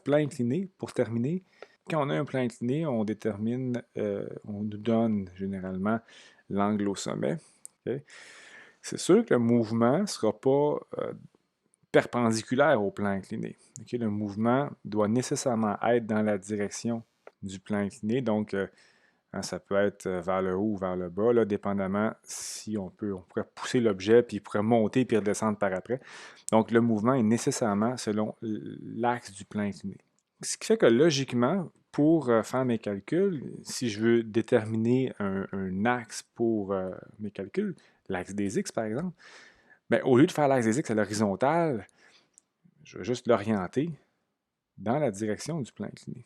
Plan incliné, pour terminer, quand on a un plan incliné, on détermine, on nous donne généralement l'angle au sommet. Okay? C'est sûr que le mouvement ne sera pas perpendiculaire au plan incliné. Okay? Le mouvement doit nécessairement être dans la direction du plan incliné, donc ça peut être vers le haut ou vers le bas, là, dépendamment si on pourrait pousser l'objet, puis il pourrait monter puis redescendre par après. Donc le mouvement est nécessairement selon l'axe du plan incliné. Ce qui fait que logiquement, pour faire mes calculs, si je veux déterminer un axe pour mes calculs, l'axe des x par exemple, bien, au lieu de faire l'axe des x à l'horizontale, je vais juste l'orienter dans la direction du plan incliné.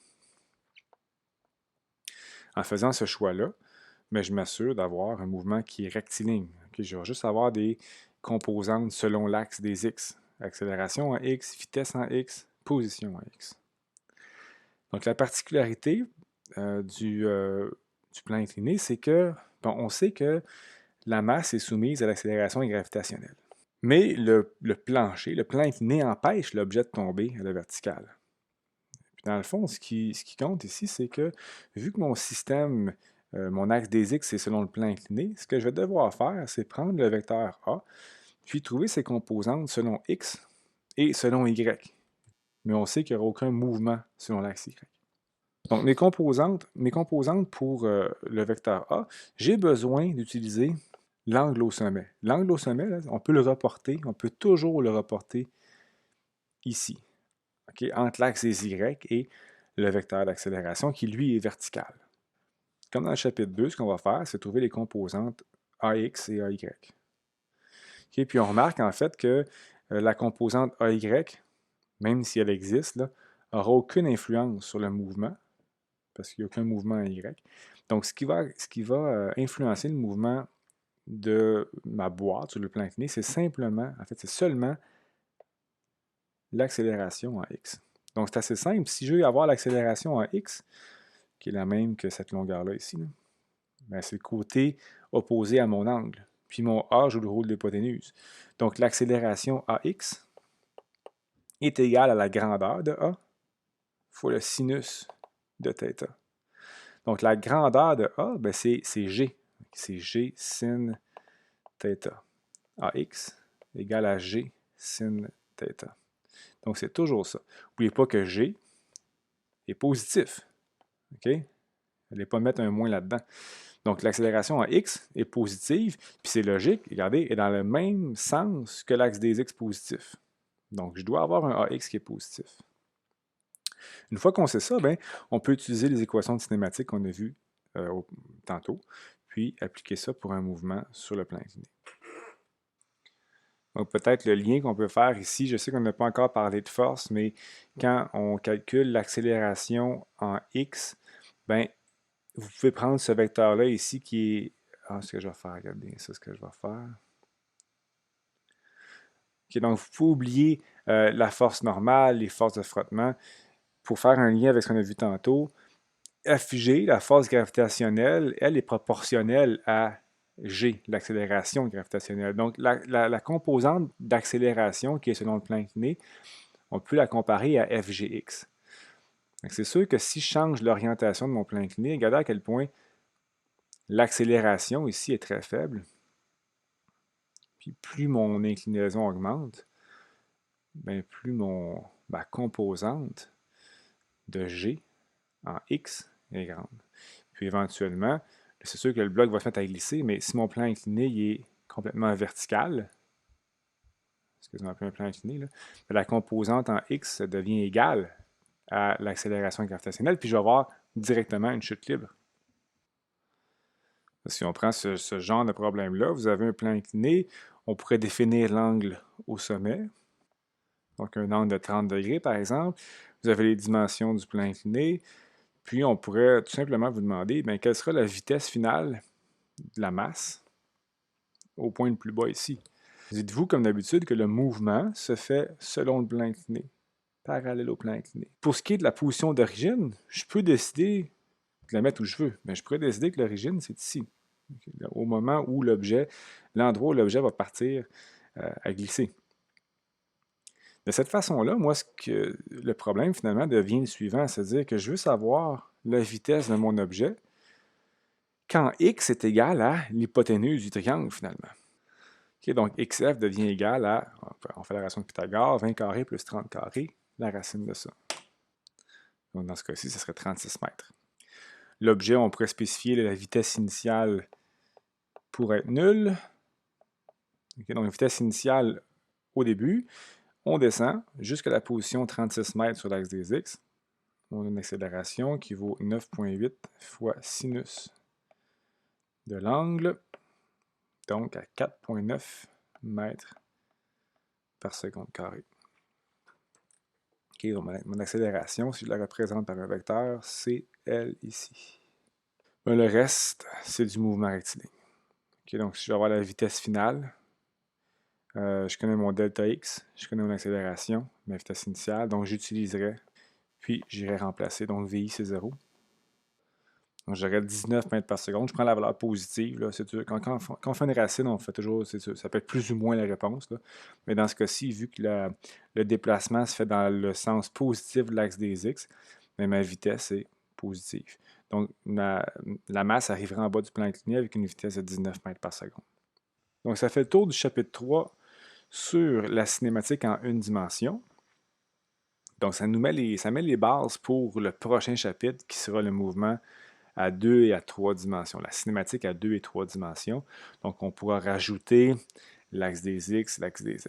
En faisant ce choix-là, mais je m'assure d'avoir un mouvement qui est rectiligne. Okay? Je vais juste avoir des composantes selon l'axe des x. Accélération en x, vitesse en x, position en x. Donc la particularité du plan incliné, c'est que, bon, on sait que la masse est soumise à l'accélération gravitationnelle. Mais le plancher, le plan incliné empêche l'objet de tomber à la verticale. Puis dans le fond, ce qui compte ici, c'est que vu que mon système, mon axe des x est selon le plan incliné, ce que je vais devoir faire, c'est prendre le vecteur A, puis trouver ses composantes selon x et selon y. Mais on sait qu'il n'y aura aucun mouvement selon l'axe y. Donc, mes composantes pour le vecteur A, j'ai besoin d'utiliser l'angle au sommet. L'angle au sommet, là, on peut le reporter, on peut toujours le reporter ici, okay, entre l'axe des Y et le vecteur d'accélération qui, lui, est vertical. Comme dans le chapitre 2, ce qu'on va faire, c'est trouver les composantes AX et AY. Okay, puis on remarque en fait que la composante AY, même si elle existe, n'aura aucune influence sur le mouvement, parce qu'il n'y a aucun mouvement à Y. Donc, ce qui va influencer le mouvement de ma boîte sur le plan incliné, c'est simplement, en fait, c'est seulement l'accélération en X. Donc, c'est assez simple. Si je veux avoir l'accélération en X, qui est la même que cette longueur-là ici, ben, c'est le côté opposé à mon angle. Puis mon A joue le rôle d'hypoténuse. Donc, l'accélération AX est égale à la grandeur de A fois le sinus de θ. Donc, la grandeur de A, ben, c'est G. C'est G sin θ. AX égale à G sin θ. Donc, c'est toujours ça. N'oubliez pas que G est positif. OK? N'allez pas mettre un moins là-dedans. Donc, l'accélération en X est positive, puis c'est logique, regardez, est dans le même sens que l'axe des X positif. Donc, je dois avoir un AX qui est positif. Une fois qu'on sait ça, ben, on peut utiliser les équations de cinématique qu'on a vues tantôt, puis appliquer ça pour un mouvement sur le plan incliné. Donc, peut-être le lien qu'on peut faire ici, je sais qu'on n'a pas encore parlé de force, mais quand on calcule l'accélération en X, ben, vous pouvez prendre ce vecteur-là ici qui est... Ah, ce que je vais faire, regardez, c'est ce que je vais faire. Okay, donc, vous pouvez oublier la force normale, les forces de frottement. Pour faire un lien avec ce qu'on a vu tantôt, FG, la force gravitationnelle, elle est proportionnelle à G, l'accélération gravitationnelle. Donc, la composante d'accélération qui est selon le plan incliné, on peut la comparer à FGX. C'est sûr que si je change l'orientation de mon plan incliné, regardez à quel point l'accélération ici est très faible. Puis plus mon inclinaison augmente, bien plus ma composante de G en X est grande. Puis éventuellement, c'est sûr que le bloc va se mettre à glisser, mais si mon plan incliné il est complètement vertical, ce que je appelle un plan incliné, là, la composante en X devient égale à l'accélération gravitationnelle, puis je vais avoir directement une chute libre. Si on prend ce genre de problème-là, vous avez un plan incliné, on pourrait définir l'angle au sommet, donc un angle de 30 degrés par exemple. Vous avez les dimensions du plan incliné, puis on pourrait tout simplement vous demander bien, quelle sera la vitesse finale de la masse au point le plus bas ici. Dites-vous comme d'habitude que le mouvement se fait selon le plan incliné, parallèle au plan incliné. Pour ce qui est de la position d'origine, je peux décider de la mettre où je veux, mais je pourrais décider que l'origine, c'est ici. Au moment où l'endroit où l'objet va partir à glisser. De cette façon-là, moi, le problème finalement devient le suivant, c'est-à-dire que je veux savoir la vitesse de mon objet quand x est égal à l'hypoténuse du triangle finalement. Okay, donc xf devient égal à, on fait la relation de Pythagore, 20 carrés plus 30 carrés, la racine de ça. Donc dans ce cas-ci, ce serait 36 mètres. L'objet, on pourrait spécifier la vitesse initiale pour être nulle. Okay, donc vitesse initiale au début, on descend jusqu'à la position 36 mètres sur l'axe des x. On a une accélération qui vaut 9,8 fois sinus de l'angle, donc à 4,9 mètres par seconde carrée. OK, donc mon accélération, si je la représente par un vecteur, c'est L ici. Ben, le reste, c'est du mouvement rectiligne. OK, donc si je veux avoir la vitesse finale, je connais mon delta x, je connais mon accélération, ma vitesse initiale, donc j'utiliserai, puis j'irai remplacer. Donc VI, c'est 0. Donc j'aurai 19 mètres par seconde. Je prends la valeur positive. Là, c'est sûr. Quand on fait une racine, on fait toujours, c'est sûr, ça peut être plus ou moins la réponse. Là. Mais dans ce cas-ci, vu que le déplacement se fait dans le sens positif de l'axe des x, mais ma vitesse est positive. Donc la masse arrivera en bas du plan incliné avec une vitesse de 19 mètres par seconde. Donc ça fait le tour du chapitre 3 sur la cinématique en une dimension. Donc ça met les bases pour le prochain chapitre qui sera le mouvement à 2 et à 3 dimensions, la cinématique à 2 et 3 dimensions. Donc, on pourra rajouter l'axe des X, l'axe des Z.